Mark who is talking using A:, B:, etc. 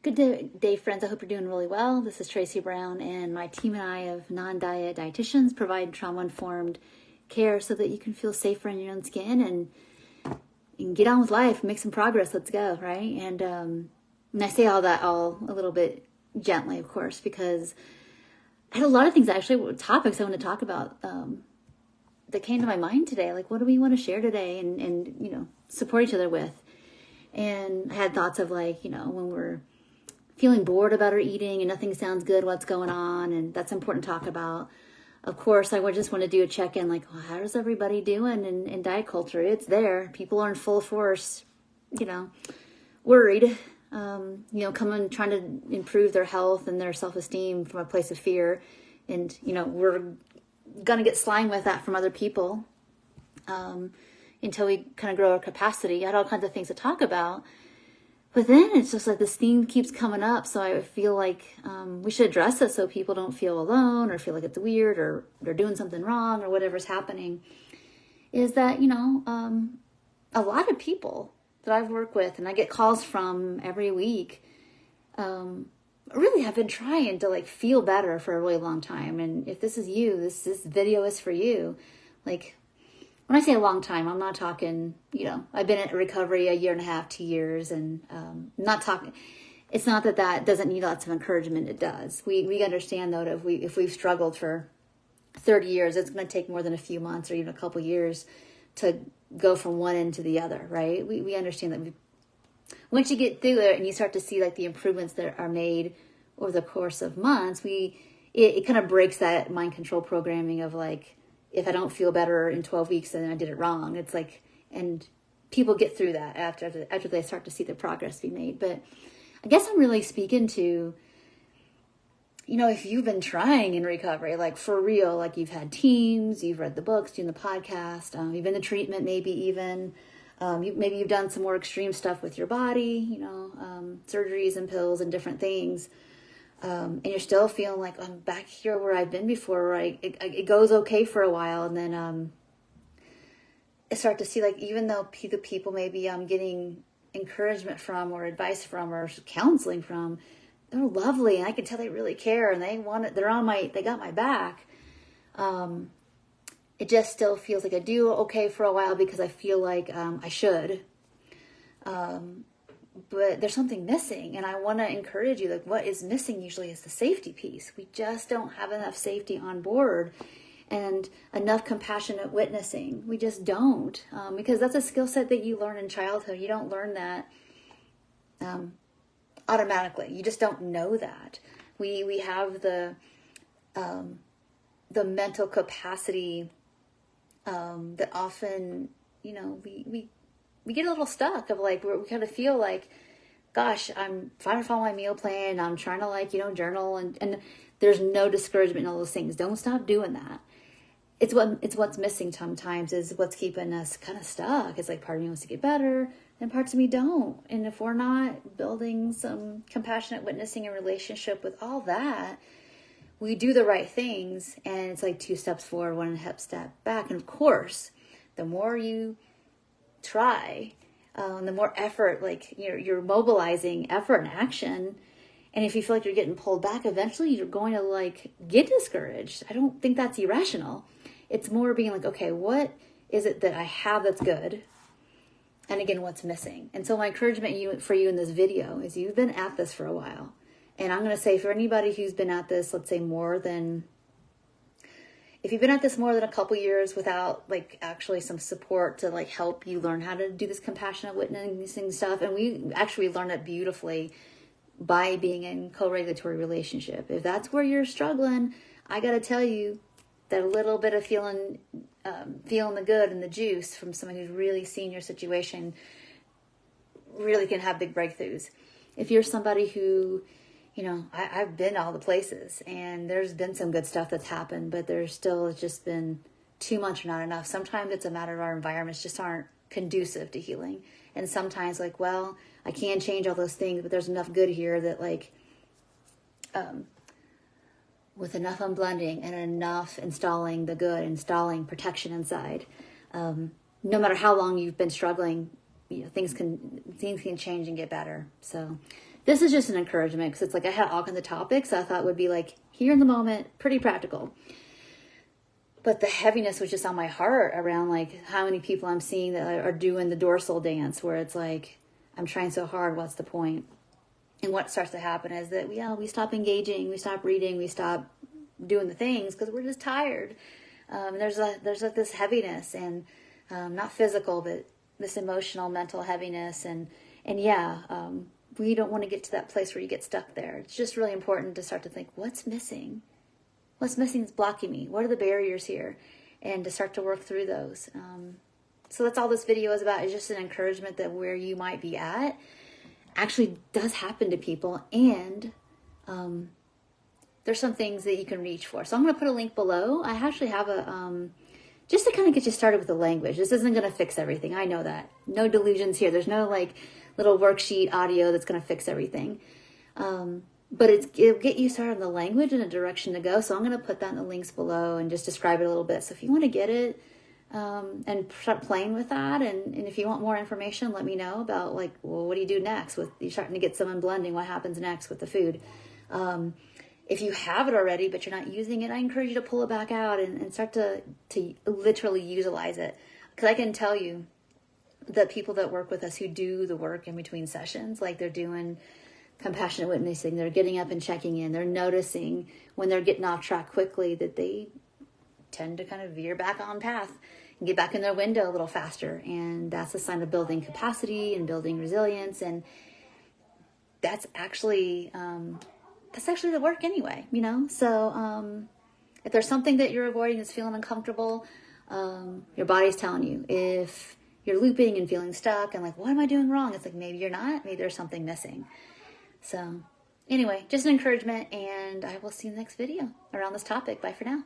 A: Good day, friends. I hope you're doing really well. This is Tracy Brown, and my team and I of non-diet dietitians provide trauma-informed care so that you can feel safer in your own skin and get on with life, make some progress. Let's go, right? And I say all that all a little bit gently, of course, because I had a lot of things actually, topics I want to talk about that came to my mind today. Like, what do we want to share today and support each other with? And I had thoughts of when we're feeling bored about our eating and nothing sounds good, what's going on, and that's important to talk about. Of course, I just want to do a check-in, how's everybody doing in diet culture? It's there. People are in full force, worried, coming, trying to improve their health and their self-esteem from a place of fear. And, we're going to get slimed with that from other people until we kind of grow our capacity. I had all kinds of things to talk about. But then it's just like this theme keeps coming up. So I feel like we should address it so people don't feel alone or feel like it's weird or they're doing something wrong or whatever's happening. Is that, a lot of people that I've worked with and I get calls from every week really have been trying to feel better for a really long time. And if this is you, this video is for you. When I say a long time, I'm not talking, I've been in recovery 1.5 to 2 years, and not talking, it's not that doesn't need lots of encouragement. It does. We understand, though, that if we've struggled for 30 years, it's going to take more than a few months or even a couple years to go from one end to the other, right? We understand that once you get through it and you start to see the improvements that are made over the course of months, it kind of breaks that mind control programming of if I don't feel better in 12 weeks, then I did it wrong. It's and people get through that after they start to see the progress be made. But I guess I'm really speaking to, if you've been trying in recovery, for real, you've had teams, you've read the books, doing the podcast, you've been in treatment, maybe even, maybe you've done some more extreme stuff with your body, surgeries and pills and different things. And you're still feeling like I'm back here where I've been before, where it goes okay for a while. And then I start to see even though the people maybe I'm getting encouragement from or advice from or counseling from, they're lovely. And I can tell they really care and they want it. They got my back. It just still feels like I do okay for a while because I feel like I should. But there's something missing, and I want to encourage you, what is missing usually is the safety piece. We just don't have enough safety on board and enough compassionate witnessing. We just don't, because that's a skill set that you learn in childhood. You don't learn that automatically. You just don't know that. We have the mental capacity that often, we get a little stuck of we kind of feel gosh, I'm trying to follow my meal plan. I'm trying to journal and there's no discouragement in all those things. Don't stop doing that. It's what's missing sometimes is what's keeping us kind of stuck. It's part of me wants to get better and parts of me don't. And if we're not building some compassionate witnessing and relationship with all that, we do the right things and it's 2 steps forward, 1 step back. And of course, the more you try, the more effort, you're mobilizing effort and action. And if you feel like you're getting pulled back, eventually you're going to get discouraged. I don't think that's irrational. It's more being okay, what is it that I have that's good? And again, what's missing? And so my encouragement for you in this video is you've been at this for a while. And I'm going to say for anybody who's been at this, let's say if you've been at this more than a couple years without actually some support to help you learn how to do this compassionate witnessing stuff, and we actually learn it beautifully by being in co-regulatory relationship. If that's where you're struggling, I got to tell you that a little bit of feeling the good and the juice from someone who's really seen your situation really can have big breakthroughs. If you're somebody who I've been all the places and there's been some good stuff that's happened, but there's still just been too much or not enough. Sometimes it's a matter of our environments just aren't conducive to healing. And sometimes I can change all those things, but there's enough good here that with enough unblending and enough installing the good, installing protection inside, no matter how long you've been struggling, things can change and get better. So this is just an encouragement because it's like I had all kinds of topics I thought would be like here in the moment, pretty practical. But the heaviness was just on my heart around like how many people I'm seeing that are doing the dorsal dance where it's like, I'm trying so hard, what's the point? And what starts to happen is that we stop engaging, we stop reading, we stop doing the things because we're just tired. There's like this heaviness and not physical, but this emotional, mental heaviness. We don't want to get to that place where you get stuck there. It's just really important to start to think, what's missing? What's missing is blocking me? What are the barriers here? And to start to work through those. So that's all this video is about, is just an encouragement that where you might be at actually does happen to people. And there's some things that you can reach for. So I'm going to put a link below. I actually have just to kind of get you started with the language. This isn't going to fix everything. I know that. No delusions here. There's no like little worksheet audio that's going to fix everything. But it'll get you started on the language and a direction to go. So I'm going to put that in the links below and just describe it a little bit. So if you want to get it and start playing with that, and if you want more information, let me know about like, well, what do you do next? With you're starting to get some unblending, what happens next with the food? If you have it already, but you're not using it, I encourage you to pull it back out and start to literally utilize it. Because I can tell you that people that work with us who do the work in between sessions, like they're doing compassionate witnessing, they're getting up and checking in, they're noticing when they're getting off track quickly that they tend to kind of veer back on path and get back in their window a little faster. And that's a sign of building capacity and building resilience. And that's actually the work anyway, you know? So if there's something that you're avoiding that's feeling uncomfortable, your body's telling you. If you're looping and feeling stuck and like, what am I doing wrong? It's like, maybe you're not, maybe there's something missing. So anyway, just an encouragement, and I will see you in the next video around this topic. Bye for now.